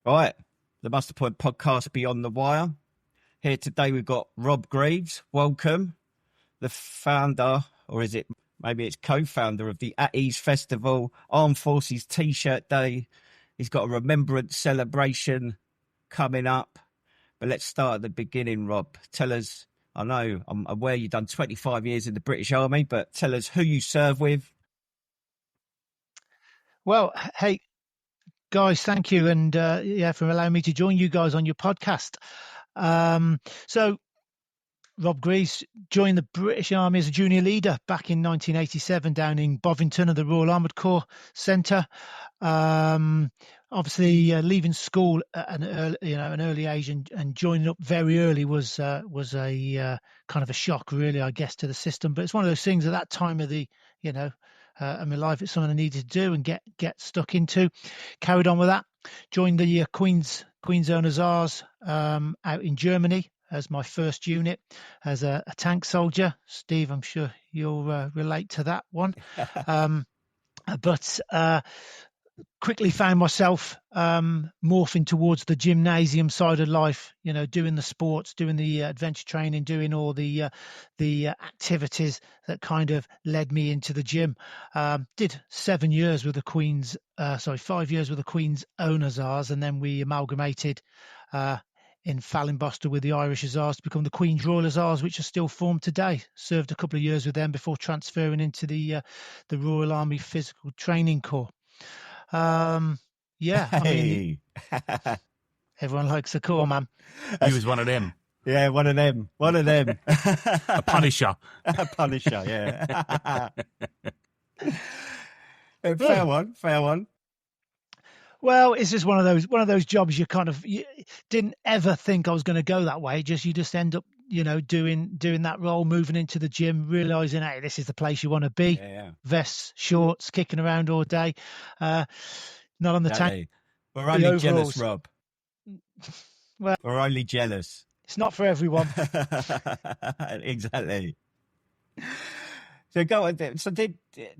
Right, the Must Point podcast Beyond the Wire. Here today we've got Rob Greaves. Welcome, the founder, or is it maybe it's co-founder of the At Ease Festival, Armed Forces T-shirt Day. He's got a remembrance celebration coming up. But let's start at the beginning, Rob. Tell us, I know, I'm aware you've done 25 years in the British Army, but tell us who you serve with. Well, hey guys, thank you, and for allowing me to join you guys on your podcast. So, Rob Greaves joined the British Army as a junior leader back in 1987 down in Bovington at the Royal Armoured Corps Centre. Obviously, leaving school at an early age and joining up very early was a kind of a shock, really, I guess, to the system. But it's one of those things at that time of the in my life, it's something I needed to do and get stuck into. Carried on with that. Joined the Queen's Own Hussars out in Germany as my first unit as a tank soldier. Steve, I'm sure you'll relate to that one. But quickly found myself morphing towards the gymnasium side of life, doing the sports, doing the adventure training, doing all the activities that kind of led me into the gym. Did 7 years with the 5 years with the Queen's Own Hussars, and then we amalgamated in Fallinbuster with the Irish Hussars to become the Queen's Royal Hussars, which are still formed today. Served a couple of years with them before transferring into the Royal Army Physical Training Corps. Hey. I mean, everyone likes a Corps, man. He was one of them. Yeah, one of them. A punisher. A punisher, yeah. Fair one. Well, it's just one of those jobs you didn't ever think I was going to go that way. You just end up, doing that role, moving into the gym, realizing, hey, this is the place you want to be. Yeah. Vests, shorts, kicking around all day. Not on the tank. We're only jealous, Rob. Well, we're only jealous. It's not for everyone. Exactly. So go on. So did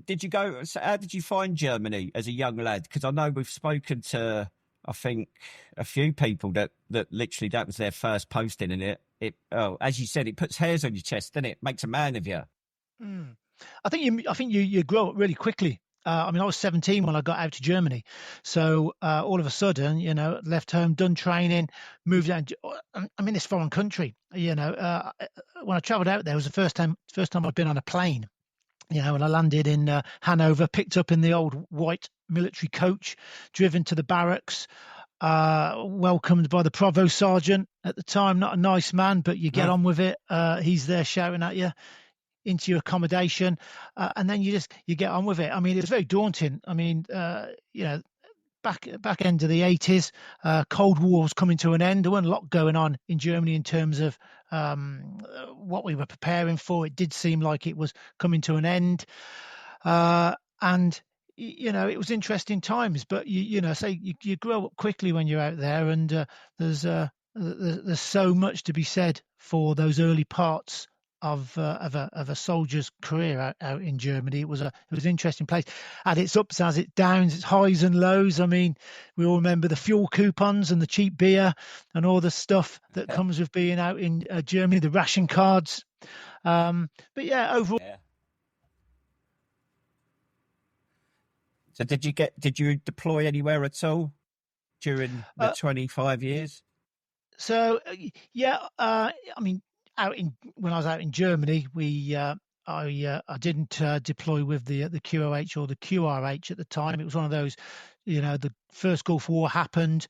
you go? So how did you find Germany as a young lad? Because I know we've spoken to, I think, a few people that literally that was their first posting, and it as you said, it puts hairs on your chest, doesn't it? Makes a man of you. I think you grow up really quickly. I was 17 when I got out to Germany, so all of a sudden, left home, done training, moved out. I'm in this foreign country. When I travelled out there, it was the first time I'd been on a plane. When I landed in Hanover, picked up in the old white military coach, driven to the barracks, welcomed by the provost sergeant at the time. Not a nice man, but you get on with it. He's there shouting at you into your accommodation, and then you get on with it. I mean, it was very daunting. I mean, back end of the 80s, Cold War was coming to an end. There wasn't a lot going on in Germany in terms of what we were preparing for. It did seem like it was coming to an end, and it was interesting times. But you grow up quickly when you're out there, and there's so much to be said for those early parts of a soldier's career out in Germany. It was an interesting place. Had its ups, has its downs, its highs and lows. I mean, we all remember the fuel coupons and the cheap beer and all the stuff that comes with being out in Germany, the ration cards. But yeah, overall. Yeah. So did you deploy anywhere at all during the 25 years? So when I was out in Germany, I didn't deploy with the QOH or the QRH at the time. It was one of those, the first Gulf War happened.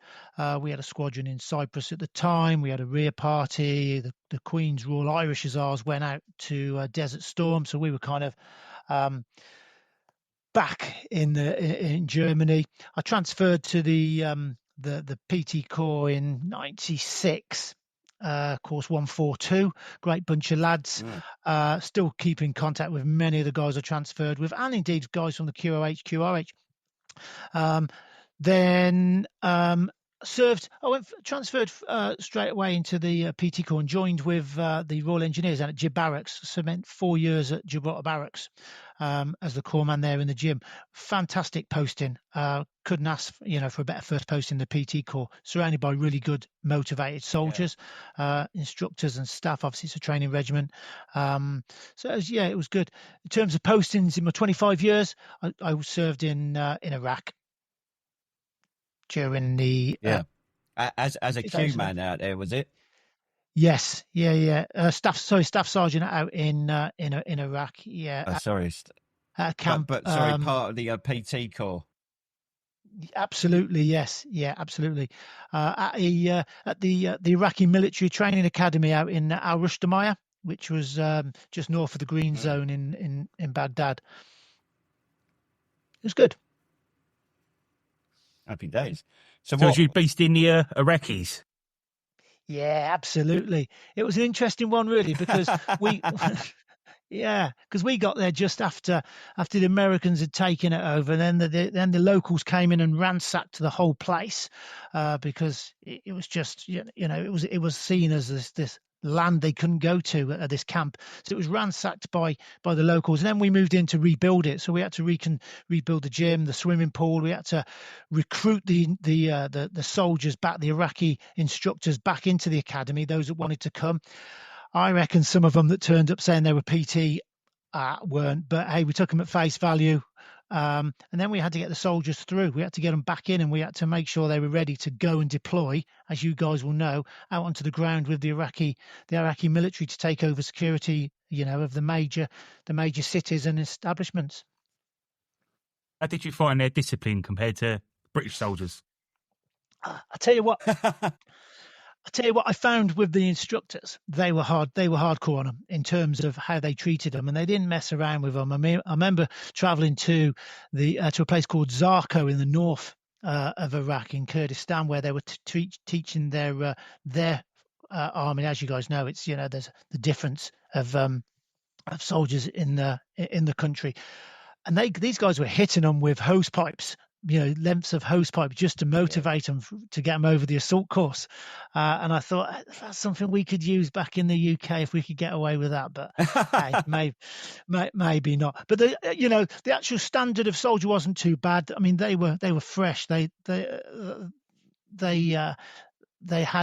We had a squadron in Cyprus at the time. We had a rear party. The Queen's Royal Irish Hussars went out to Desert Storm, so we were kind of back in Germany. I transferred to the PT Corps in '96. Course 142, great bunch of lads. Still keep in contact with many of the guys I transferred with, and indeed guys from the QOH, QRH. Then served. Transferred straight away into the PT Corps and joined with the Royal Engineers and at Gib Barracks. Spent 4 years at Gibraltar Barracks as the corpsman there in the gym. Fantastic posting. Couldn't ask, for a better first post in the PT Corps. Surrounded by really good, motivated soldiers, instructors and staff. Obviously, it's a training regiment. It was good. In terms of postings, in my 25 years, I served in Iraq during the as a Q man out there, was it? Yes, staff sergeant out in Iraq. Yeah, sorry, camp. but sorry, part of the PT Corps. Absolutely, yes, yeah, absolutely. At the Iraqi Military Training Academy out in Al Rushdamaya, which was just north of the Green Zone in Baghdad. It was good. Happy days. So was you based in the Iraqis? Yeah, absolutely. It was an interesting one, really, because we got there just after the Americans had taken it over, and then the locals came in and ransacked the whole place because it was just it was seen as this land they couldn't go to at this camp, so it was ransacked by the locals. And then we moved in to rebuild it, so we had to rebuild the gym, the swimming pool. We had to recruit the soldiers back, the Iraqi instructors back into the academy, those that wanted to come. I reckon some of them that turned up saying they were PT weren't, but hey, we took them at face value. And then we had to get the soldiers through. We had to get them back in, and we had to make sure they were ready to go and deploy, as you guys will know, out onto the ground with the Iraqi military to take over security, of the major cities and establishments. How did you find their discipline compared to British soldiers? I tell you what. I found with the instructors, they were hardcore on them in terms of how they treated them, and they didn't mess around with them. I mean, I remember traveling to a place called Zarko in the north of Iraq, in Kurdistan, where they were teaching their army. As you guys know, it's there's the difference of soldiers in the country, and these guys were hitting them with hose pipes. Lengths of hose pipe just to motivate them to get them over the assault course. And I thought that's something we could use back in the UK if we could get away with that. But hey, maybe not. But the actual standard of soldier wasn't too bad. I mean, they were fresh. They had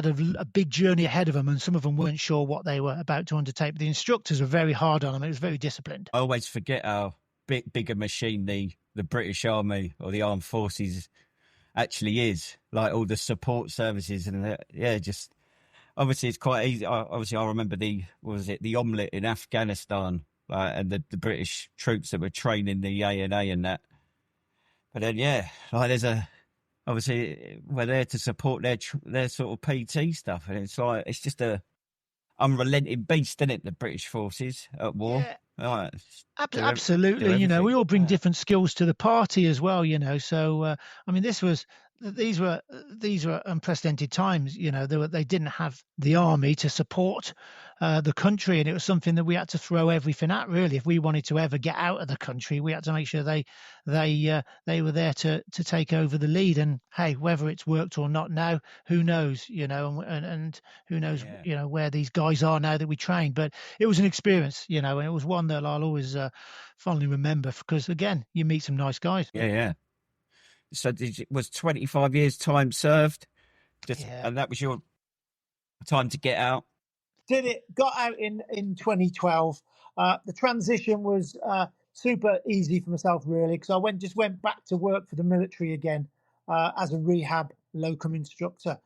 a big journey ahead of them, and some of them weren't sure what they were about to undertake. But the instructors were very hard on them. It was very disciplined. I always forget how bigger machine the British Army or the Armed Forces actually is, like all the support services and just obviously it's quite easy. Obviously, I remember the omelette in Afghanistan, and the British troops that were training the ANA and that. But then there's obviously we're there to support their sort of PT stuff, and it's just a unrelenting beast, isn't it? The British forces at war. Yeah. Right. Absolutely, we all bring different skills to the party as well, So, I mean, these were unprecedented times. They didn't have the army to support the country, and it was something that we had to throw everything at. Really, if we wanted to ever get out of the country, we had to make sure they were there to take over the lead. And hey, whether it's worked or not now, who knows? And who knows? Where these guys are now that we trained. But it was an experience, and it was one that I'll always fondly remember, because again, you meet some nice guys. Yeah. So was 25 years time served, and that was your time to get out? Got out in 2012. The transition was super easy for myself, really, because I just went back to work for the military again as a rehab locum instructor.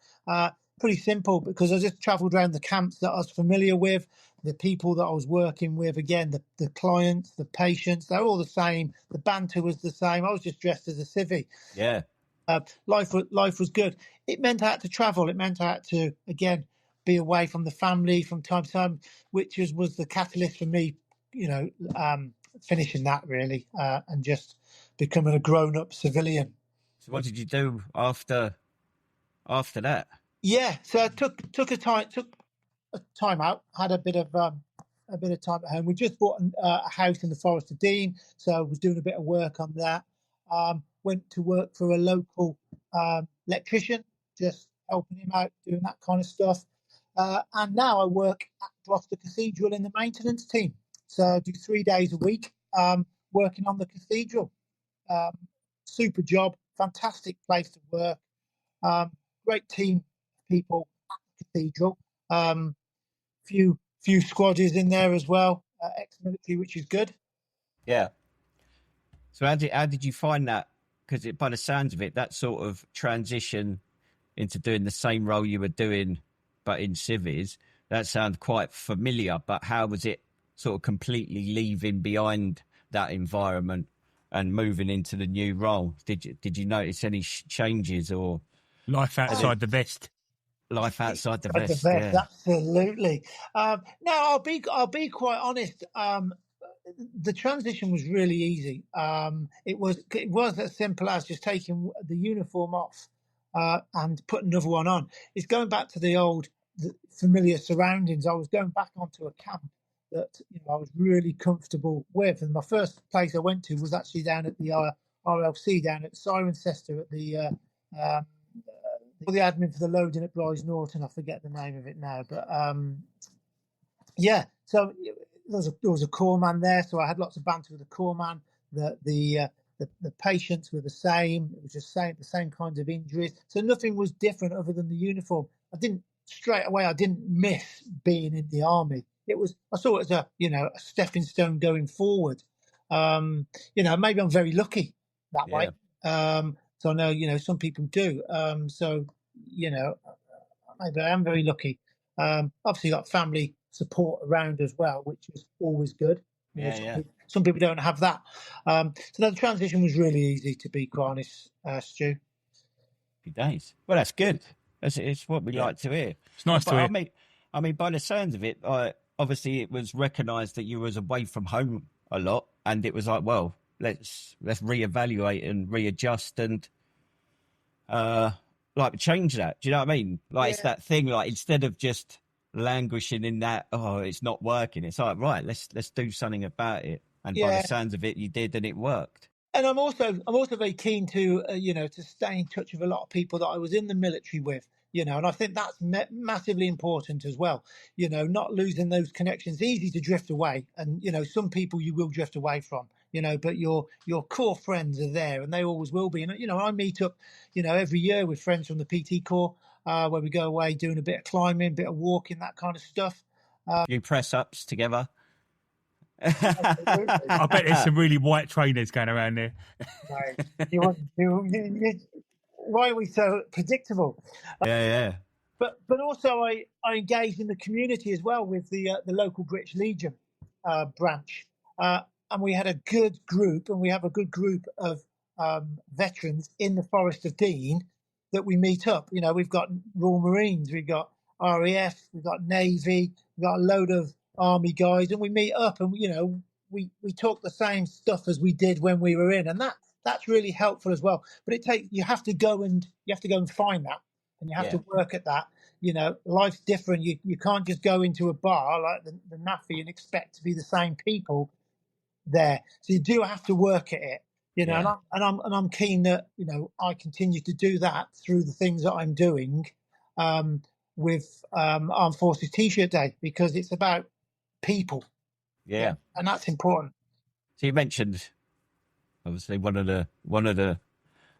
Pretty simple, because I just travelled around the camps that I was familiar with, the people that I was working with. Again, the clients, the patients, they're all the same. The banter was the same. I was just dressed as a civvy. Yeah. Life was good. It meant I had to travel. It meant I had to, again, be away from the family from time to time, which was the catalyst for me, finishing that, really, and just becoming a grown-up civilian. So what did you do after that? Yeah, so I took a time out, had a bit of time at home. We just bought a house in the Forest of Dean, so I was doing a bit of work on that. Went to work for a local electrician, just helping him out, doing that kind of stuff. And now I work at Gloucester Cathedral in the maintenance team. So I do 3 days a week working on the cathedral. Super job, fantastic place to work. Great team of people at the cathedral. Few squaddies in there as well, ex-military, which is good. Yeah. So how did you find that? Because by the sounds of it, that sort of transition into doing the same role you were doing, but in civvies, that sounds quite familiar. But how was it sort of completely leaving behind that environment and moving into the new role? Did you notice any changes or life outside the vest? Life outside the Outside vest, yeah. yeah. Absolutely. No, I'll be quite honest. The transition was really easy. It was as simple as just taking the uniform off and putting another one on. It's going back to the familiar surroundings. I was going back onto a camp that I was really comfortable with, and my first place I went to was actually down at the RLC down at Cirencester at the admin for the loading at Blythe Norton. I forget the name of it now, but yeah. So there was a corps man there, so I had lots of banter with the corps man. The patients were the same. It was just the same kinds of injuries. So nothing was different other than the uniform. I didn't miss being in the army. I saw it as a stepping stone going forward. Maybe I'm very lucky that way. So I know some people do. So maybe I am very lucky. Obviously got family support around as well, which is always good. Some people don't have that. So the transition was really easy, to be quite honest, Stu. Happy days. Well, that's good. It's what we like to hear. It's nice to hear. I mean, by the sounds of it, obviously it was recognised that you was away from home a lot, and it was like, well, let's reevaluate and readjust and change that. Do you know what I mean? It's that thing. Like, instead of just languishing in that, oh, it's not working, it's like, right, let's do something about it. And by the sounds of it, you did, and it worked. And I'm also very keen to to stay in touch with a lot of people that I was in the military with, and I think that's massively important as well. Not losing those connections. Easy to drift away, and some people you will drift away from, but your core friends are there, and they always will be. And I meet up, every year with friends from the PT Corps, where we go away doing a bit of climbing, a bit of walking, that kind of stuff. You press ups together. I bet there's some really white trainers going around there. No, why are we so predictable? Yeah. But also I engaged in the community as well with the local British Legion branch, and we had a good group, and we have a good group of veterans in the Forest of Dean that we meet up. We've got Royal Marines, we've got RAF, we've got Navy, we've got a load of Army guys, and we meet up, and we talk the same stuff as we did when we were in, and that's really helpful as well. But you have to go and find that, and you have to work at that. Life's different. You can't just go into a bar like the NAFI and expect to be the same people there. So you do have to work at it. And I'm keen that I continue to do that through the things that I'm doing with Armed Forces T-shirt Day, because it's about people, and that's important. So you mentioned obviously one of the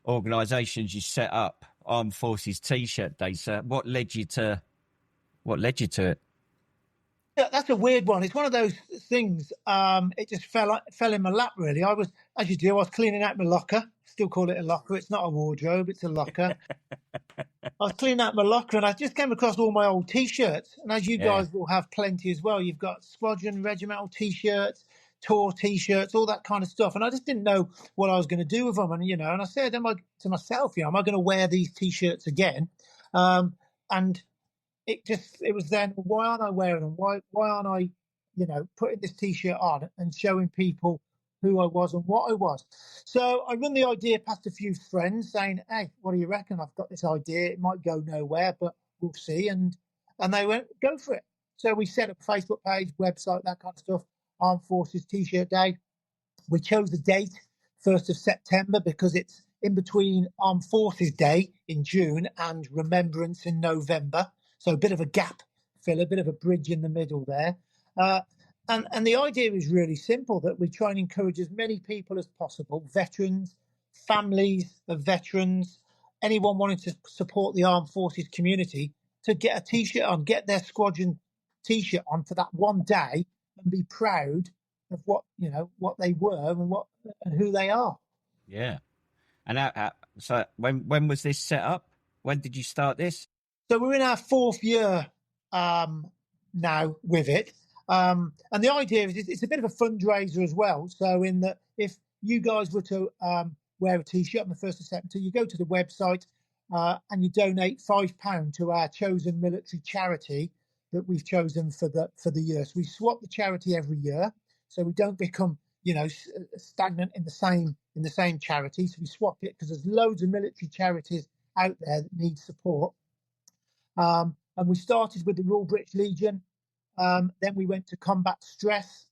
organisations you set up, Armed Forces T-shirt Day. So what led you to it? Yeah, that's a weird one. It's one of those things. It just fell in my lap, really. I was, as you do, I was cleaning out my locker. Still call it a locker. It's not a wardrobe. It's a locker. I was cleaning out my locker, and I just came across all my old T-shirts. And as you guys will have plenty as well, you've got squadron, regimental T-shirts, tour T-shirts, all that kind of stuff. And I just didn't know what I was going to do with them. And and I said to myself, am I going to wear these T-shirts again? And it was then, why aren't I wearing them? Why aren't I, putting this T-shirt on and showing people who I was and what I was? So I run the idea past a few friends, saying, hey, what do you reckon? I've got this idea. It might go nowhere, but we'll see. And they went, go for it. So we set up a Facebook page, website, that kind of stuff, Armed Forces T-shirt Day. We chose the date, 1st of September, because it's in between Armed Forces Day in June and Remembrance in November. So a bit of a gap filler, a bit of a bridge in the middle there. And the idea is really simple, that we try and encourage as many people as possible, veterans, families of veterans, anyone wanting to support the armed forces community, to get a T-shirt on, get their squadron T-shirt on for that one day and be proud of what they were and who they are. Yeah. And so when was this set up? When did you start this? So we're in our 4th year now with it. And the idea is it's a bit of a fundraiser as well. So in that, if you guys were to wear a T-shirt on the 1st of September, you go to the website and you donate £5 to our chosen military charity that we've chosen for the year. So we swap the charity every year, so we don't become stagnant in the same charity. So we swap it, because there's loads of military charities out there that need support. And we started with the Royal British Legion. Then we went to Combat Stress.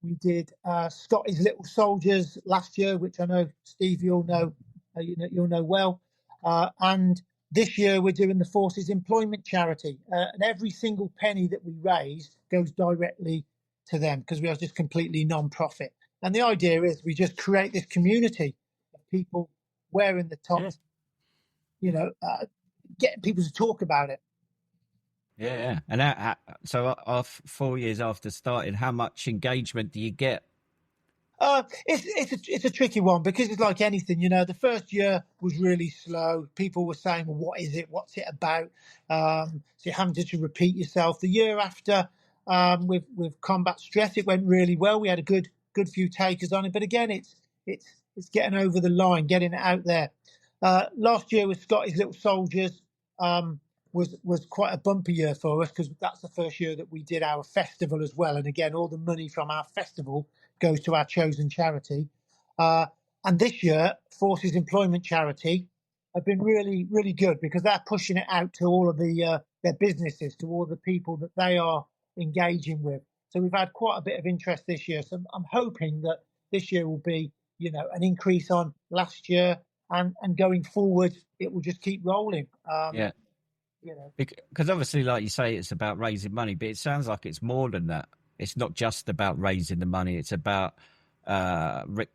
We did Scotty's Little Soldiers last year, which I know, Steve, you'll know well. And this year we're doing the Forces Employment Charity. And every single penny that we raise goes directly to them, because we are just completely non-profit. And the idea is we just create this community of people wearing the tops, getting people to talk about it. Yeah. And so 4 years after starting, how much engagement do you get? It's a tricky one, because it's like anything, the first year was really slow. People were saying, well, what is it? What's it about? So you're having to repeat yourself. The year after, with Combat Stress, it went really well. We had a good few takers on it. But again, it's getting over the line, getting it out there. Last year with Scotty's Little Soldiers was quite a bumper year for us, because that's the first year that we did our festival as well. And again, all the money from our festival goes to our chosen charity. And this year, Forces Employment Charity have been really, really good, because they're pushing it out to all of their businesses, to all the people that they are engaging with. So we've had quite a bit of interest this year. So I'm hoping that this year will be, an increase on last year, and going forward, it will just keep rolling. Yeah. Because obviously, like you say, it's about raising money, but it sounds like it's more than that. It's not just about raising the money. It's about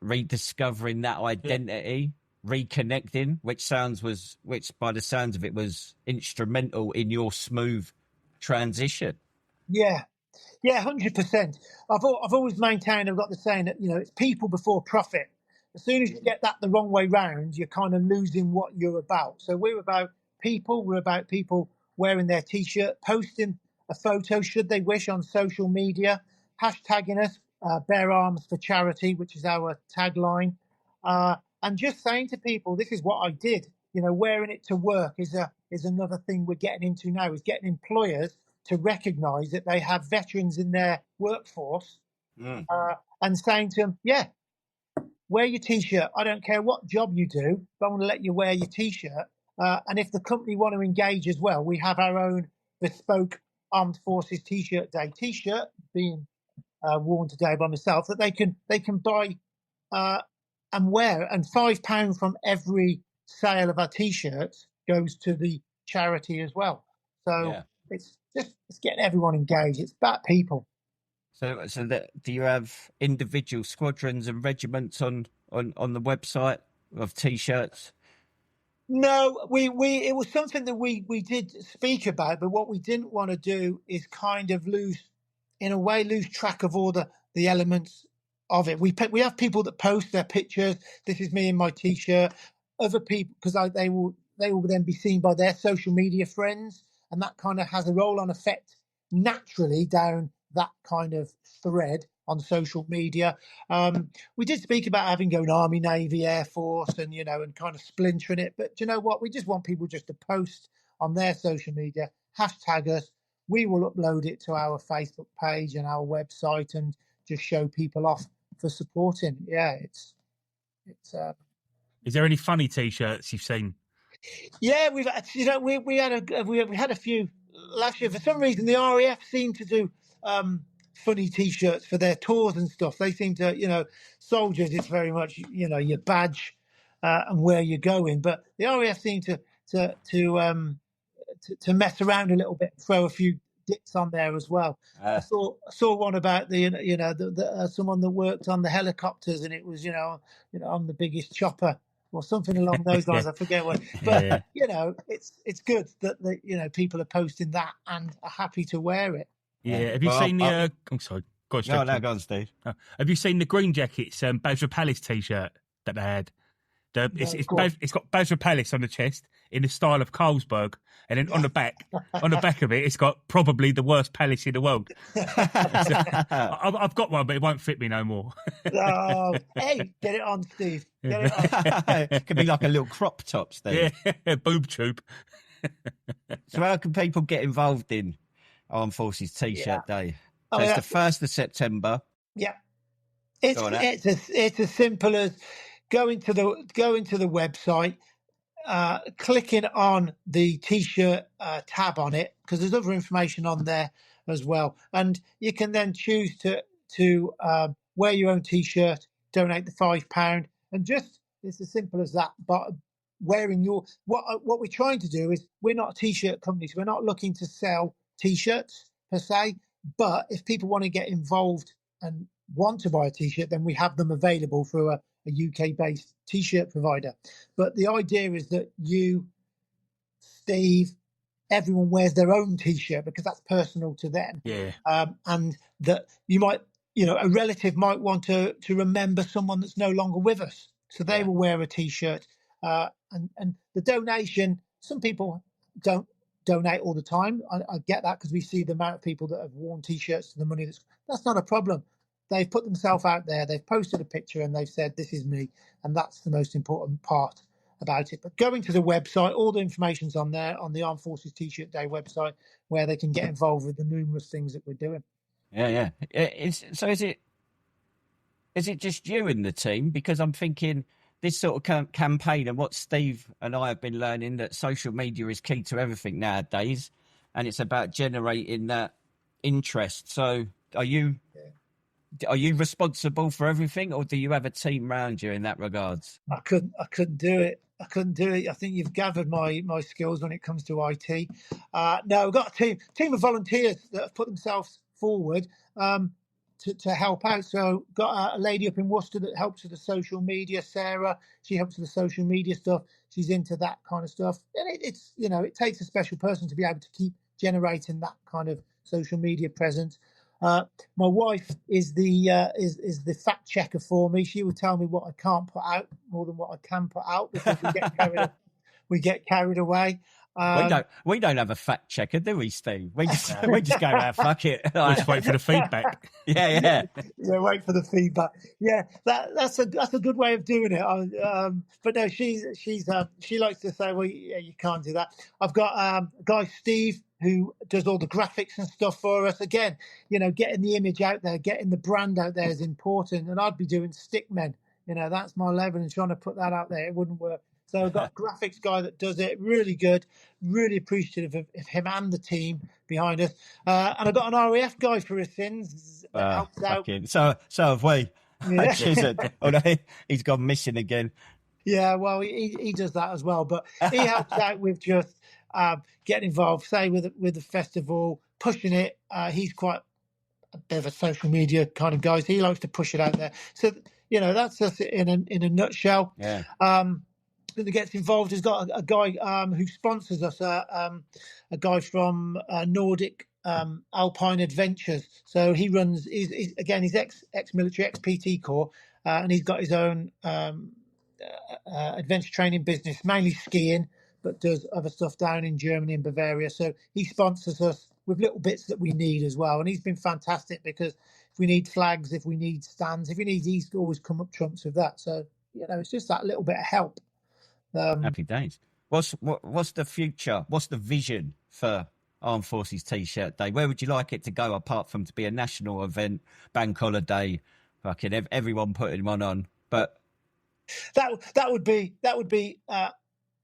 rediscovering that identity, reconnecting, which by the sounds of it was instrumental in your smooth transition. Yeah, 100%. I've always maintained, I've got the saying that, it's people before profit. As soon as you get that the wrong way round, you're kind of losing what you're about. So we're about people. We're about people wearing their T-shirt, posting a photo, should they wish, on social media, hashtagging us, Bear Arms for Charity, which is our tagline, and just saying to people, this is what I did. Wearing it to work is another thing we're getting into now, is getting employers to recognise that they have veterans in their workforce, and saying to them, wear your T-shirt. I don't care what job you do, but I want to let you wear your T-shirt. And if the company want to engage as well, we have our own bespoke Armed Forces T-shirt day T-shirt being worn today by myself, that they can buy and wear. And £5 from every sale of our T-shirts goes to the charity as well. So it's getting everyone engaged. It's about people. So do you have individual squadrons and regiments on the website of T-shirts? No, it was something that we did speak about, but what we didn't want to do is kind of lose track of all the elements of it. We have people that post their pictures. This is me in my T-shirt. Other people, because they will then be seen by their social media friends, and that kind of has a roll-on effect naturally down that kind of thread on social media. We did speak about having going Army, Navy, Air Force, and and kind of splintering it. But you know what? We just want people just to post on their social media, hashtag us. We will upload it to our Facebook page and our website, and just show people off for supporting. Yeah, it's. Is there any funny T-shirts you've seen? Yeah, we've we had a few last year. For some reason, the RAF seemed to do funny T-shirts for their tours and stuff. They seem to, soldiers, it's very much, your badge, and where you're going. But the RAF seem to mess around a little bit, throw a few dips on there as well. I saw one about someone that worked on the helicopters, and it was I'm the biggest chopper or something along those lines. I forget what, but it's good that people are posting that and are happy to wear it. Yeah. Have you seen the? I'm sorry. Go on, Steve. Have you seen the Green Jackets Basra Palace T-shirt that they had? It's got Basra Palace on the chest in the style of Carlsberg, and then on the back of it, it's got probably the worst palace in the world. I've got one, but it won't fit me no more. Hey, get it on, Steve. Get it on. It could be like a little crop top, Steve. Yeah, boob tube. So how can people get involved in Armed Forces T-shirt Day? So it's the 1st of September. Yeah, it's as simple as going to the website, clicking on the T-shirt tab on it, because there's other information on there as well, and you can then choose to wear your own T-shirt, donate the £5, and just it's as simple as that. But wearing what we're trying to do is, we're not a T-shirt company, so we're not looking to sell T-shirts per se. But if people want to get involved and want to buy a T-shirt, then we have them available through a UK-based T-shirt provider. But the idea is that you, Steve, everyone wears their own T-shirt because that's personal to them. Yeah. And that you might, a relative might want to remember someone that's no longer with us, so they will wear a T-shirt. And the donation, some people don't donate all the time. I get that, because we see the amount of people that have worn T-shirts to the money. That's not a problem. They've put themselves out there. They've posted a picture and they've said, this is me. And that's the most important part about it. But going to the website, all the information's on there, on the Armed Forces T-shirt Day website, where they can get involved with the numerous things that we're doing. Yeah. So is it just you in the team? Because I'm thinking this sort of campaign, and what Steve and I have been learning, that social media is key to everything nowadays, and it's about generating that interest. So are you responsible for everything, or do you have a team around you in that regards? I couldn't do it. I think you've gathered my skills when it comes to IT. No, we've got a team of volunteers that have put themselves forward to help out. So got a lady up in Worcester that helps with the social media, Sarah. She helps with the social media stuff. She's into that kind of stuff. And it's it takes a special person to be able to keep generating that kind of social media presence. My wife is the fact checker for me. She will tell me what I can't put out more than what I can put out, because we get carried away. We don't have a fact checker, do we, Steve? We just go, fuck it. Just wait for the feedback. Yeah, wait for the feedback. Yeah, that's a good way of doing it. But no, she likes to say, well, yeah, you can't do that. I've got a guy, Steve, who does all the graphics and stuff for us. Again, getting the image out there, getting the brand out there is important. And I'd be doing stickmen. That's my level, and trying to put that out there, it wouldn't work. So I've got a graphics guy that does it, really good, really appreciative of him and the team behind us. And I've got an RAF guy for his sins that helps out. So have we. Yeah. He's gone missing again. Yeah, well, he does that as well. But he helps out with just getting involved, say, with the festival, pushing it. He's quite a bit of a social media kind of guy, so he likes to push it out there. So, that's just in a nutshell. Yeah. That gets involved has got a guy who sponsors us, a guy from Nordic Alpine Adventures. So he runs. He's ex-military, ex-PT Corps, and he's got his own adventure training business, mainly skiing, but does other stuff down in Germany and Bavaria. So he sponsors us with little bits that we need as well, and he's been fantastic, because if we need flags, if we need stands, if we need, he's always come up trumps with that. So it's just that little bit of help. Happy days. What's the future? What's the vision for Armed Forces T-shirt Day? Where would you like it to go, apart from to be a national event, bank holiday, fucking everyone putting one on? But that would be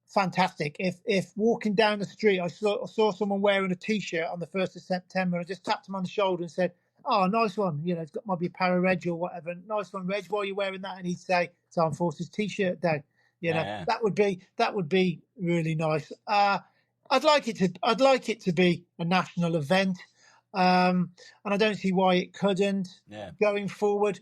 fantastic. If walking down the street, I saw someone wearing a T-shirt on the 1st of September, and I just tapped him on the shoulder and said, "Oh, nice one. It's might be a para Reg or whatever. Nice one, Reg. Why are you wearing that?" And he'd say, "It's Armed Forces T-shirt Day." That would be really nice. I'd like it to be a national event, and I don't see why it couldn't. Going forward,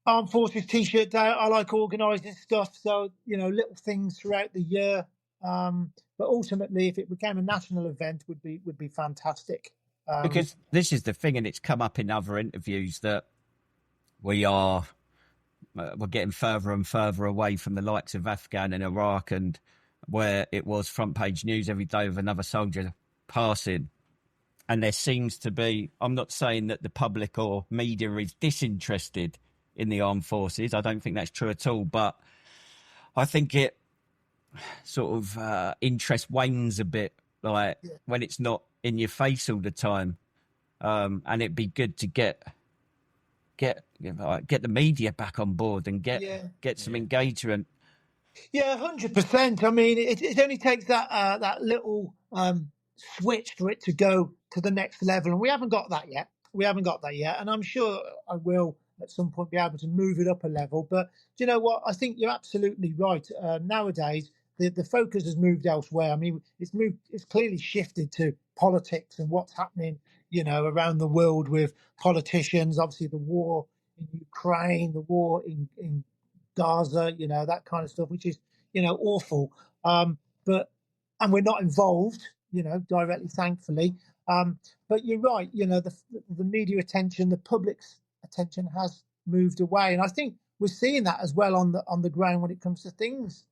Armed Forces T-shirt day. I like organising stuff, so little things throughout the year. But ultimately, if it became a national event, would be fantastic. Because this is the thing, and it's come up in other interviews that we're getting further and further away from the likes of Afghan and Iraq, and where it was front page news every day of another soldier passing. And there seems to be, I'm not saying that the public or media is disinterested in the armed forces. I don't think that's true at all. But I think it sort of interest wanes a bit, like when it's not in your face all the time. And it'd be good to get the media back on board and get some engagement. Yeah, 100%. I mean, it only takes that little switch for it to go to the next level, and we haven't got that yet. And I'm sure I will at some point be able to move it up a level. But do you know what? I think you're absolutely right. Nowadays, the focus has moved elsewhere. I mean, it's clearly shifted to politics and what's happening, around the world with politicians. Obviously, the war in Ukraine, the war in Gaza, that kind of stuff, which is, awful. And we're not involved, directly, thankfully. But you're right, the media attention, the public's attention has moved away. And I think we're seeing that as well on the ground when it comes to things.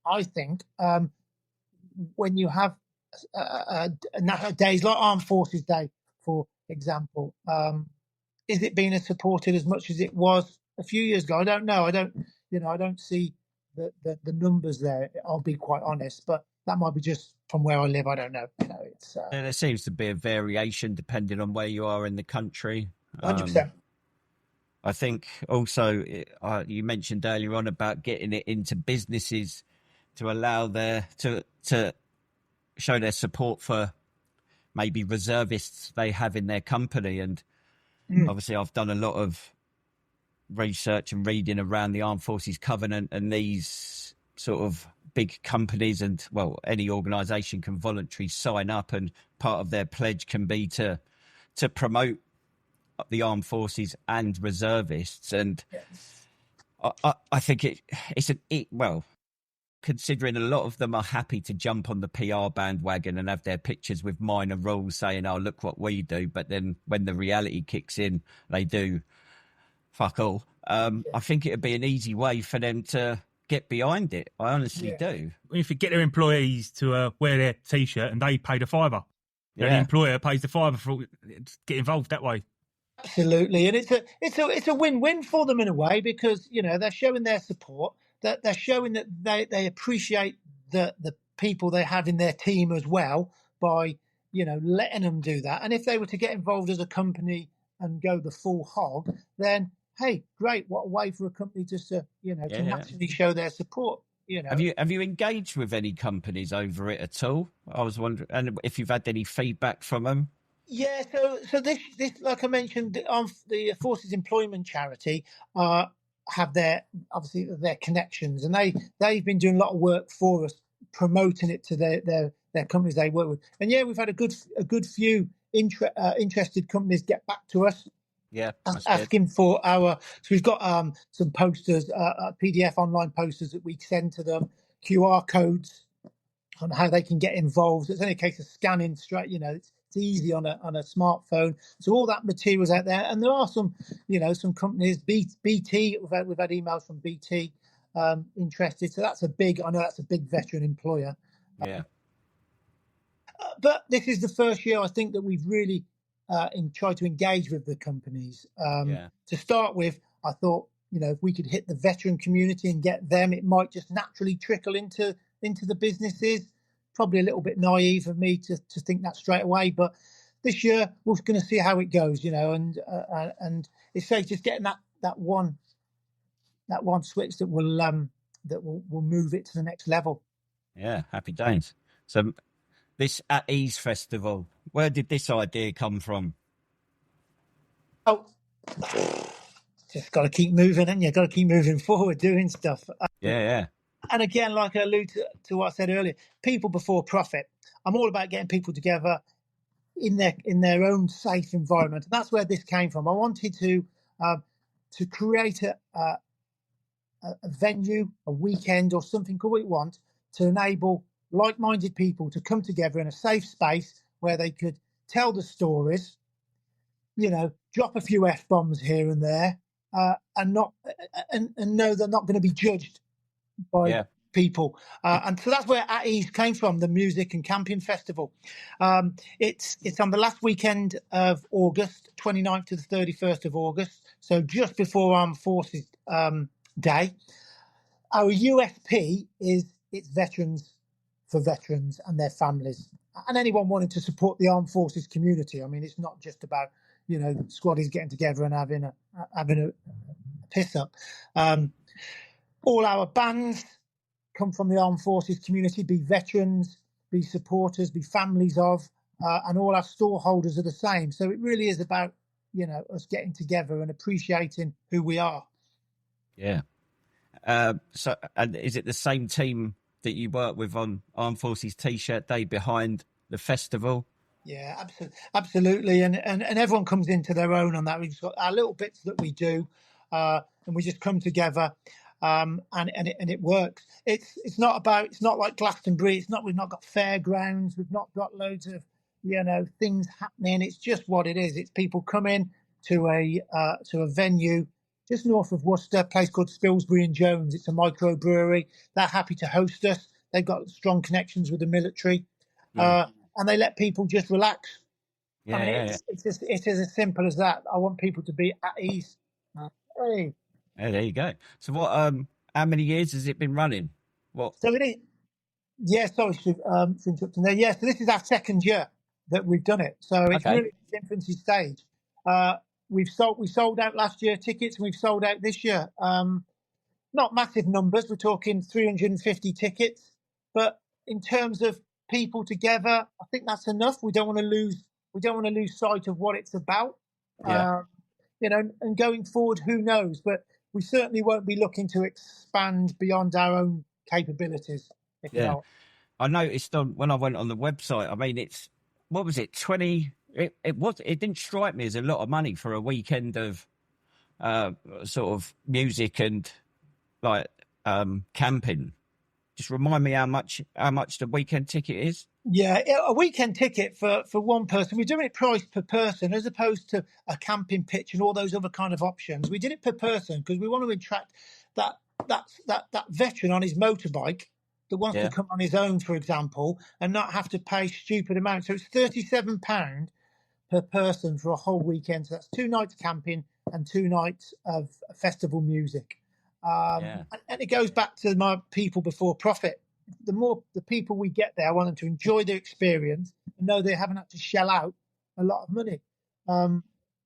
I think when you have days like Armed Forces Day, for example, is it being supported as much as it was a few years ago? I don't know. I don't see the numbers there. I'll be quite honest, but that might be just from where I live. I don't know. It's there seems to be a variation depending on where you are in the country. 100%. I think also you mentioned earlier on about getting it into businesses to allow to show their support for maybe reservists they have in their company. And obviously I've done a lot of research and reading around the Armed Forces Covenant, and these sort of big companies and, well, any organisation can voluntarily sign up, and part of their pledge can be to promote the armed forces and reservists. And I think considering a lot of them are happy to jump on the PR bandwagon and have their pictures with minor rules saying, oh, look what we do. But then when the reality kicks in, they do fuck all. I think it would be an easy way for them to get behind it. I honestly do. If you get their employees to wear their T-shirt and they pay the $5, the employer pays the $5 for get involved that way. Absolutely, and it's a win-win for them in a way, because they're showing their support, that they're showing that they appreciate the people they have in their team as well by letting them do that. And if they were to get involved as a company and go the full hog, then hey, great! What a way for a company just to to naturally show their support. Have you engaged with any companies over it at all? I was wondering, and if you've had any feedback from them. Yeah, so this like I mentioned, the Forces Employment Charity have their connections, and they've been doing a lot of work for us, promoting it to their companies they work with. And we've had a good few interested companies get back to us. Yeah, asking for so we've got some posters, PDF online posters that we send to them, QR codes on how they can get involved. It's only a case of scanning straight, it's easy on a smartphone. So all that material's out there, and there are some companies, BT. We've had emails from BT interested. So that's a big veteran employer. Yeah. But this is the first year I think that we've really tried to engage with the companies. To start with, I thought if we could hit the veteran community and get them, it might just naturally trickle into the businesses. Probably a little bit naive of me to think that straight away, but this year we're going to see how it goes, and it's safe just getting that one switch that will move it to the next level. Yeah, happy days. So this At Ease Festival, where did this idea come from? Oh, just got to keep moving, and you got to keep moving forward, doing stuff. Yeah. And again, like I alluded to what I said earlier, people before profit. I'm all about getting people together in their own safe environment, and that's where this came from. I wanted to create a venue, a weekend, or something, call what you want, to enable like-minded people to come together in a safe space where they could tell the stories, drop a few F-bombs here and there, and know they're not going to be judged by people. And so that's where At Ease came from, the music and camping festival. It's on the last weekend of August, 29th to the 31st of August, so just before Armed Forces Day. Our USP is it's veterans for veterans and their families, and anyone wanting to support the armed forces community. I mean, it's not just about squaddies getting together and having a piss up. All our bands come from the armed forces community, be veterans, be supporters, be families of, and all our store holders are the same. So it really is about us getting together and appreciating who we are. Yeah. So, and is it the same team that you work with on Armed Forces T-shirt Day behind the festival? Yeah, absolutely. And everyone comes into their own on that. We've got our little bits that we do, and we just come together, and it works. It's not like Glastonbury. We've not got fairgrounds. We've not got loads of things happening. It's just what it is. It's people coming to a venue just north of Worcester, a place called Spilsbury and Jones. It's a microbrewery. They're happy to host us. They've got strong connections with the military, and they let people just relax. Yeah, I mean, it's as simple as that. I want people to be at ease. Hey. Yeah, there you go. So what? How many years has it been running? What? So it is. Yeah, sorry for interrupting there. Yeah, so this is our second year that we've done it. So it's really its infancy stage. We sold out last year tickets, and we've sold out this year. Not massive numbers. We're talking 350 tickets, but in terms of people together, I think that's enough. We don't want to lose sight of what it's about. Yeah. And going forward, who knows? But we certainly won't be looking to expand beyond our own capabilities. Yeah. I noticed when I went on the website. I mean, what was it? 20. It didn't strike me as a lot of money for a weekend of sort of music and like camping. Just remind me how much the weekend ticket is. Yeah, a weekend ticket for one person. We're doing it priced per person as opposed to a camping pitch and all those other kind of options. We did it per person because we want to attract that veteran on his motorbike that wants to come on his own, for example, and not have to pay stupid amounts. So it's £37 per person for a whole weekend. So that's 2 nights camping and 2 nights of festival music. And it goes back to my people before profit. The people we get there, I want them to enjoy their experience and know they haven't had to shell out a lot of money.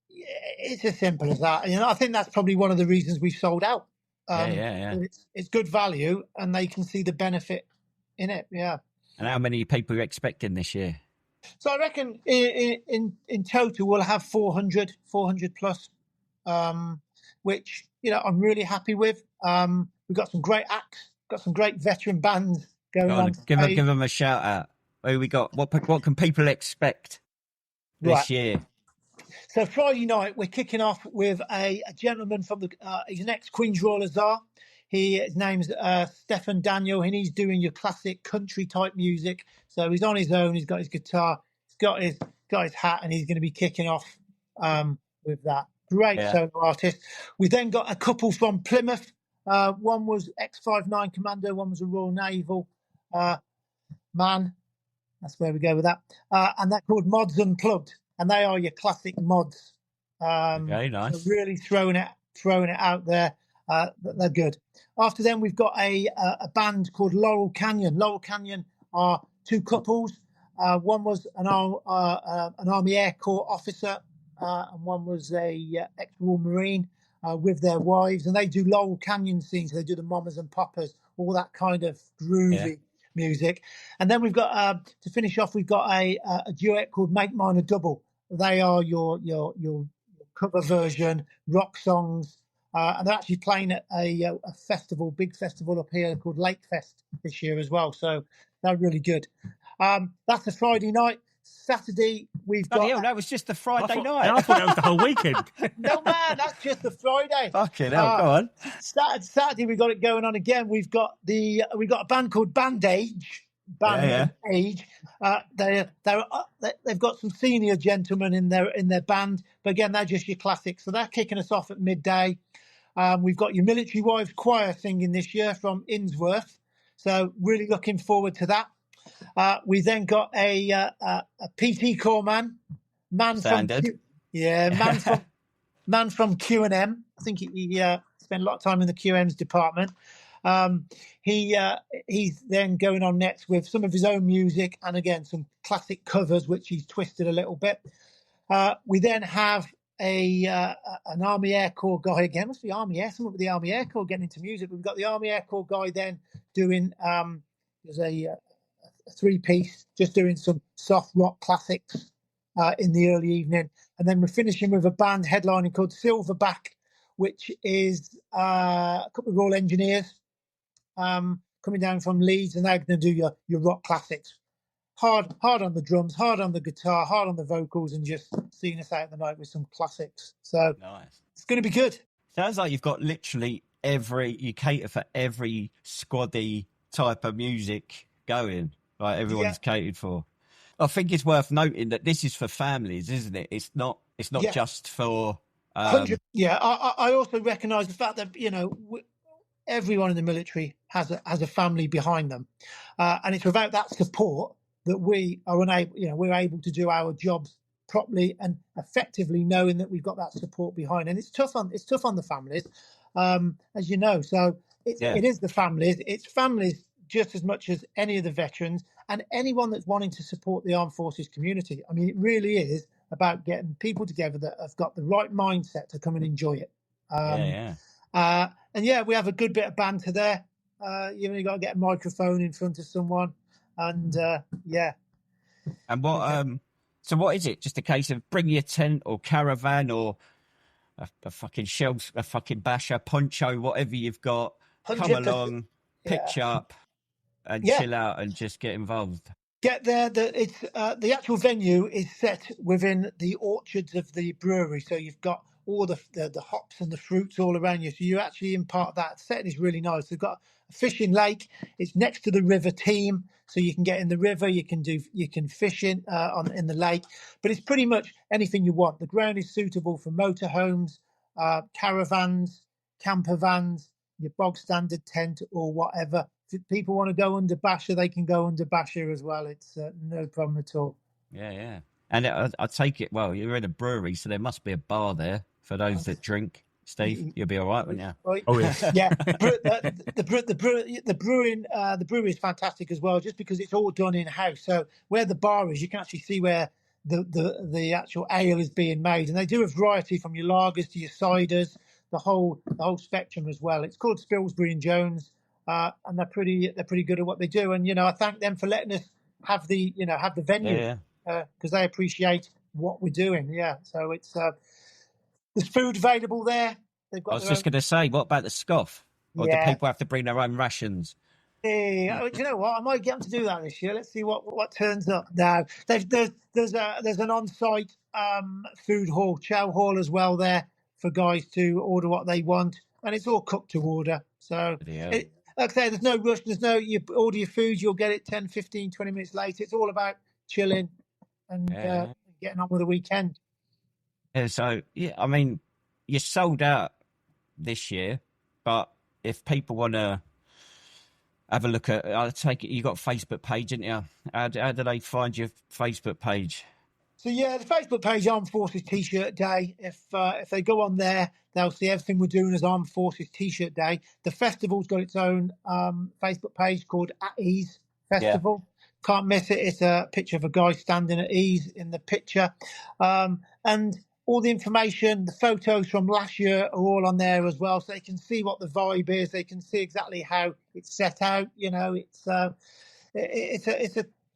It's as simple as that. I think that's probably one of the reasons we've sold out. It's good value, and they can see the benefit in it. Yeah. And how many people are you expecting this year? So I reckon in total we'll have 400 plus, which I'm really happy with. We've got some great acts, got some great veteran bands going on. Give them a shout out. Who we got? What can people expect this year? So Friday night we're kicking off with a gentleman from he's an ex-Queen's Royal Hussar. His name's Stefan Daniel, and he's doing your classic country type music. So he's on his own. He's got his guitar. He's got his hat, and he's going to be kicking off with that. Great solo artist. We then got a couple from Plymouth. One was X-59 Commando. One was a Royal Naval man. That's where we go with that. And they're called Mods Unplugged, and they are your classic mods. Okay, nice. So really throwing it out there. They're good. After them, we've got a band called Laurel Canyon. Laurel Canyon are 2 couples. One was an Army Air Corps officer, and one was a ex-Royal Marine with their wives. And they do Laurel Canyon scenes. They do the Mamas and Papas, all that kind of groovy music. And then we've got to finish off, we've got a duet called Make Mine a Double. They are your cover version rock songs And they're actually playing at a festival, big festival up here called Lake Fest this year as well. So they're really good. That's a Friday night. Saturday, we've got... hell, that was just the Friday night. I thought that was the whole weekend. No, man, that's just the Friday. Fucking hell, go on. Saturday, we got it going on again. We've got a band called Bandage. Bandage. They've got some senior gentlemen in their band, but again, they're just your classics. So they're kicking us off at midday. We've got your Military Wives Choir singing this year from Innsworth. So really looking forward to that. We then got a PT corps man Standard. from Q&M. I think he spent a lot of time in the QM's department. He's then going on next with some of his own music and again some classic covers which he's twisted a little bit. We then have an Army Air Corps guy again. Must be Army Air. Someone with the Army Air Corps getting into music. We've got the Army Air Corps guy then doing there's a three-piece, just doing some soft rock classics in the early evening. And then we're finishing with a band headlining called Silverback, which is a couple of Royal Engineers coming down from Leeds, and they're going to do your rock classics. Hard on the drums, hard on the guitar, hard on the vocals, and just seeing us out the night with some classics. So nice. It's going to be good. Sounds like you've got literally you cater for every squaddy type of music going. Like everyone's catered for. I think it's worth noting that this is for families, isn't it? It's not just for. I also recognise the fact that everyone in the military has a family behind them, and it's without that support that we are unable. We're able to do our jobs properly and effectively, knowing that we've got that support behind. And it's tough on the families, as you know. So it is the families. It's families just as much as any of the veterans and anyone that's wanting to support the armed forces community. I mean, it really is about getting people together that have got the right mindset to come and enjoy it. And we have a good bit of banter there. You've only got to get a microphone in front of someone, and And what? So what is it? Just a case of bring your tent or caravan or a fucking shelf, a fucking basher, poncho, whatever you've got. 100%. Come along, pitch up, and chill out, and just get involved. Get there. The actual venue is set within the orchards of the brewery, so you've got all the hops and the fruits all around you. So you're actually in part of that. Setting is really nice. They've got a fishing lake. It's next to the river Team, so you can get in the river. You can fish in the lake, but it's pretty much anything you want. The ground is suitable for motorhomes, caravans, camper vans, your bog standard tent or whatever. If people want to go under Basher, they can go under Basher as well. It's no problem at all. Yeah. And I take it, well, you're in a brewery, so there must be a bar there for those that drink. Steve, you'll be all right, won't you? Oh, yes. Yeah. The brewery is fantastic as well, just because it's all done in-house. So where the bar is, you can actually see where the actual ale is being made. And they do a variety from your lagers to your ciders, the whole spectrum as well. It's called Spilsbury and Jones. And they're pretty good at what they do, and I thank them for letting us have the venue because they appreciate what we're doing. Yeah, so it's there's food available there. They've got. I was just going to say, what about the scoff? Or do people have to bring their own rations? Yeah, you know what? I might get them to do that this year. Let's see what turns up. Now there's an on-site food hall, chow hall as well there for guys to order what they want, and it's all cooked to order. So. Like I say, there's no rush. You order your food, you'll get it 10, 15, 20 minutes later. It's all about chilling and getting on with the weekend. Yeah, so, I mean, you're sold out this year, but if people want to have a look at, I take it you got a Facebook page, didn't you? How do they find your Facebook page? So, the Facebook page, Armed Forces T-shirt Day. If they go on there, they'll see everything we're doing as Armed Forces T-shirt Day. The festival's got its own Facebook page called At Ease Festival. Yeah. Can't miss it. It's a picture of a guy standing at ease in the picture. And all the information, the photos from last year are all on there as well, so they can see what the vibe is. They can see exactly how it's set out. It's a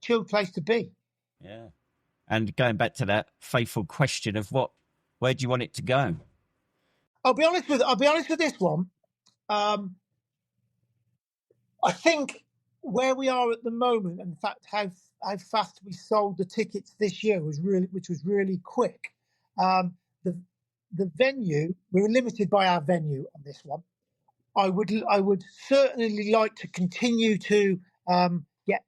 chilled place to be. Yeah. And going back to that faithful question of where do you want it to go? I'll be honest with this one. I think where we are at the moment, and in fact how fast we sold the tickets this year which was really quick. The venue, we were limited by our venue on this one. I would certainly like to continue to get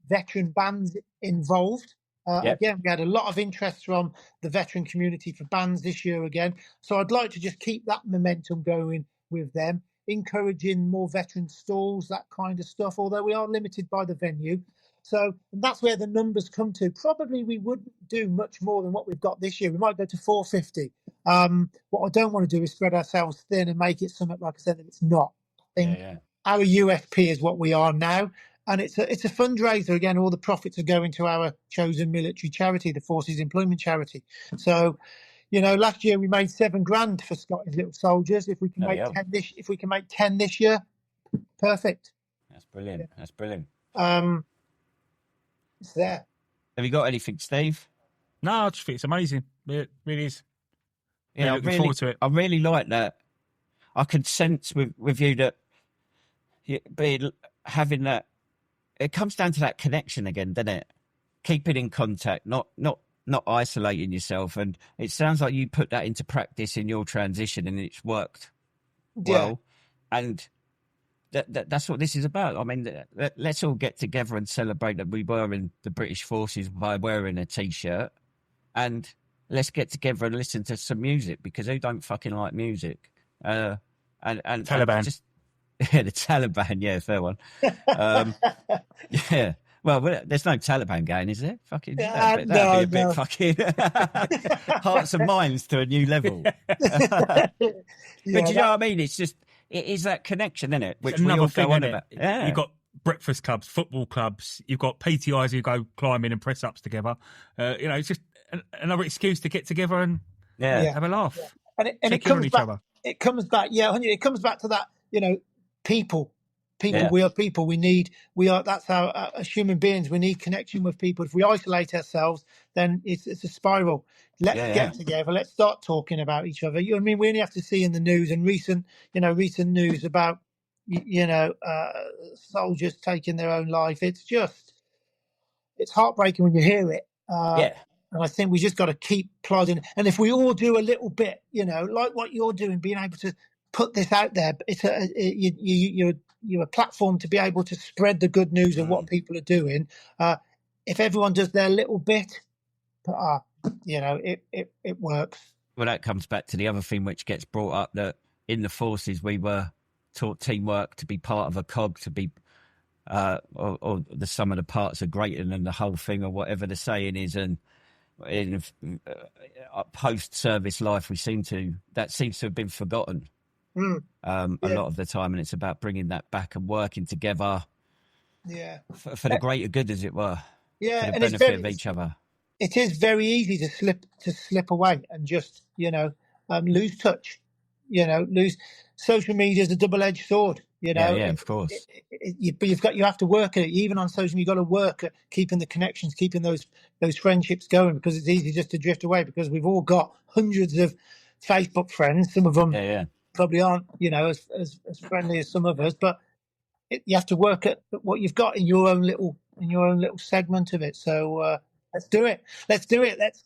veteran bands involved. Again, we had a lot of interest from the veteran community for bands this year again. So I'd like to just keep that momentum going with them, encouraging more veteran stalls, that kind of stuff, although we are limited by the venue. So that's where the numbers come to. Probably we wouldn't do much more than what we've got this year. We might go to 450. What I don't want to do is spread ourselves thin and make it something, like I said, that it's not. I think our USP is what we are now. And it's a fundraiser. Again, all the profits are going to our chosen military charity, the Forces Employment Charity. So, last year we made $7,000 for Scottish Little Soldiers. If we can make 10 this year, perfect. That's brilliant. That's brilliant. It's there. Have you got anything, Steve? No, I just think it's amazing. It really is. Yeah, looking forward to it. I really like that. I can sense with you that having that. It comes down to that connection again, doesn't it? Keeping in contact, not isolating yourself. And it sounds like you put that into practice in your transition, and it's worked well. And that's what this is about. I mean, let's all get together and celebrate that we were in the British Forces by wearing a T-shirt, and let's get together and listen to some music, because who don't fucking like music? And Taliban. The Taliban, yeah, fair one. Yeah. Well, there's no Taliban going, is there? Fucking that'd be a bit fucking hearts and minds to a new level. But do you know what I mean? It's just it is that connection, isn't it? Which we all go on about. Yeah. You've got breakfast clubs, football clubs. You've got PTIs who go climbing and press ups together. It's just another excuse to get together and have a laugh. Yeah. And it comes back. It comes back. Yeah, it comes back to that. People, we are people. That's how, as human beings, we need connection with people. If we isolate ourselves, then it's a spiral. Let's get together. Let's start talking about each other. You know what I mean? We only have to see in the news and recent news about, soldiers taking their own life. It's heartbreaking when you hear it. And I think we just got to keep plodding. And if we all do a little bit, like what you're doing, being able to put this out there, you're a platform to be able to spread the good news of what people are doing. If everyone does their little bit, it works. Well, that comes back to the other thing which gets brought up, that in the forces we were taught teamwork, to be part of a cog, to be or the sum of the parts are greater than the whole thing, or whatever the saying is. And in post-service life, that seems to have been forgotten. A lot of the time, and it's about bringing that back and working together for the greater good, as it were, for the benefit of each other. It is very easy to slip away and just lose touch, lose. Social media is a double-edged sword, of course. You have to work at it. Even on social media, you've got to work at keeping the connections, keeping those friendships going, because it's easy just to drift away, because we've all got hundreds of Facebook friends. Some of them probably aren't, as friendly as some of us, but you have to work at what you've got in your own little segment of it. So let's do it. Let's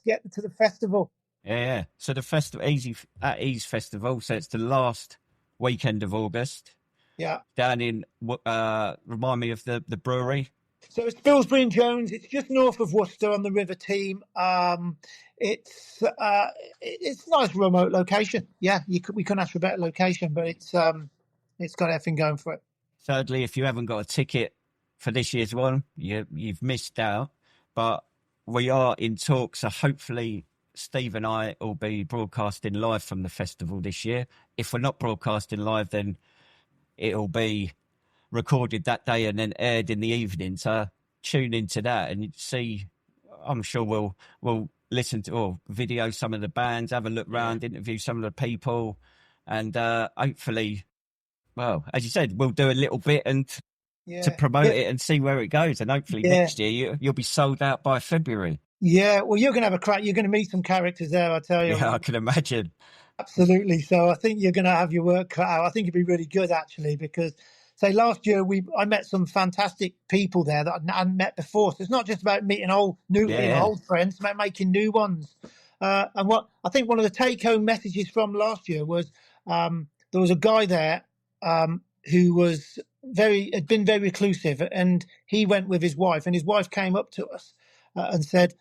get to the festival. Yeah. So the festival, Ease Festival. So it's the last weekend of August. Yeah. Down in, remind me of the brewery. So it's Spilsbury and Jones. It's just north of Worcester on the River Team. It's a nice remote location. Yeah, we couldn't ask for a better location, but it's got everything going for it. Thirdly, if you haven't got a ticket for this year's one, you've missed out. But we are in talks, so hopefully Steve and I will be broadcasting live from the festival this year. If we're not broadcasting live, then it'll be recorded that day and then aired in the evening. So tune into that and see. I'm sure we'll listen to or video some of the bands, have a look round, interview some of the people, and hopefully, well, as you said, we'll do a little bit and to promote it and see where it goes. And hopefully next year you'll be sold out by February. Yeah, well, you're going to have a crack. You're going to meet some characters there, I tell you. Yeah, I can imagine. Absolutely. So I think you're going to have your work cut out. I think it'd be really good actually, because say last year I met some fantastic people there that I hadn't met before. So it's not just about meeting old friends, it's about making new ones. And what I think one of the take-home messages from last year was there was a guy there who had been very reclusive, and he went with his wife, and his wife came up to us and said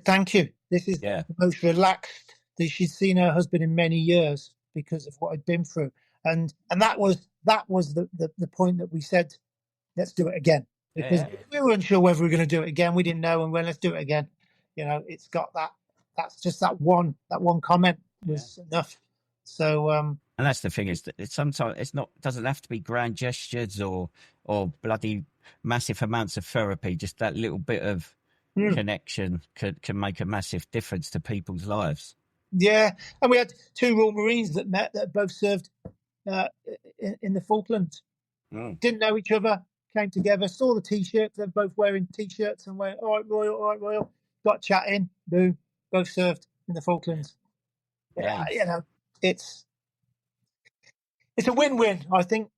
thank you. This is the most relaxed that she'd seen her husband in many years because of what I'd been through, and that was the point that we said, let's do it again, because we weren't sure whether we were going to do it again. We didn't know, and let's do it again. It's got that. That's just that one comment was enough. So and that's the thing, is that sometimes doesn't have to be grand gestures or bloody massive amounts of therapy. Just that little bit of connection can make a massive difference to people's lives. Yeah, and we had 2 Royal Marines that met that both served in the Falklands. Didn't know each other, came together, saw the T-shirts. They're both wearing T-shirts and went, all right, Royal. Got chatting, boom, both served in the Falklands. Yeah, it's a win-win, I think.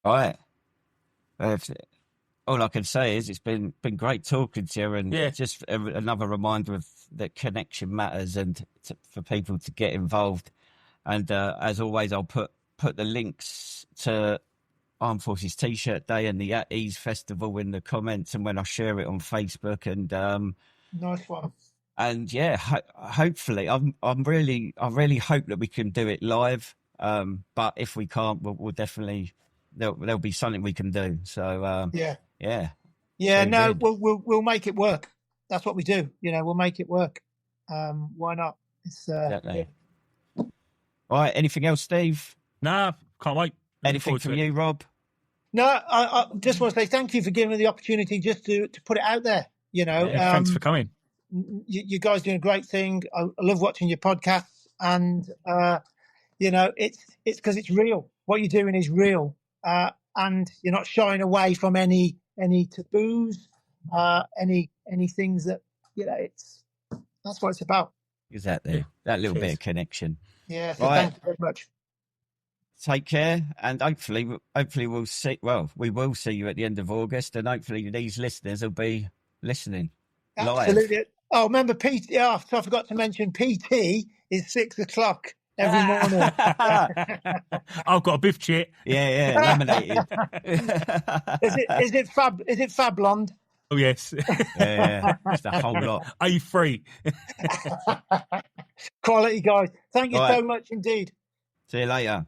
All right. All I can say is it's been great talking to you, and just another reminder of that connection matters, and for people to get involved. And as always, I'll put the links to Armed Forces T-shirt Day and the At Ease Festival in the comments, and when I share it on Facebook. And nice one. And hopefully, I really hope that we can do it live. But if we can't, we'll definitely there'll be something we can do. So no, we'll make it work. That's what we do. We'll make it work. Why not? It's exactly. All right. Anything else, Steve? Nah, can't wait. Anything from you, Rob? No, I just want to say thank you for giving me the opportunity just to put it out there. Thanks for coming. You guys doing a great thing. I love watching your podcasts, and it's because it's real. What you're doing is real, and you're not shying away from any taboos, any things that that's what it's about. Exactly. That little bit of connection. Yeah. So thank you very much. Take care, and hopefully we'll see. Well, we will see you at the end of August, and hopefully these listeners will be listening live. Absolutely. Oh, remember PT? Oh, so I forgot to mention PT is 6:00 every morning. I've got a biff chit. Yeah, laminated. Is it fab? Is it Fablond? Oh yes. Yeah, just a whole lot. A3. Quality guys. Thank you so much indeed. See you later.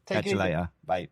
Catch you later. Bye.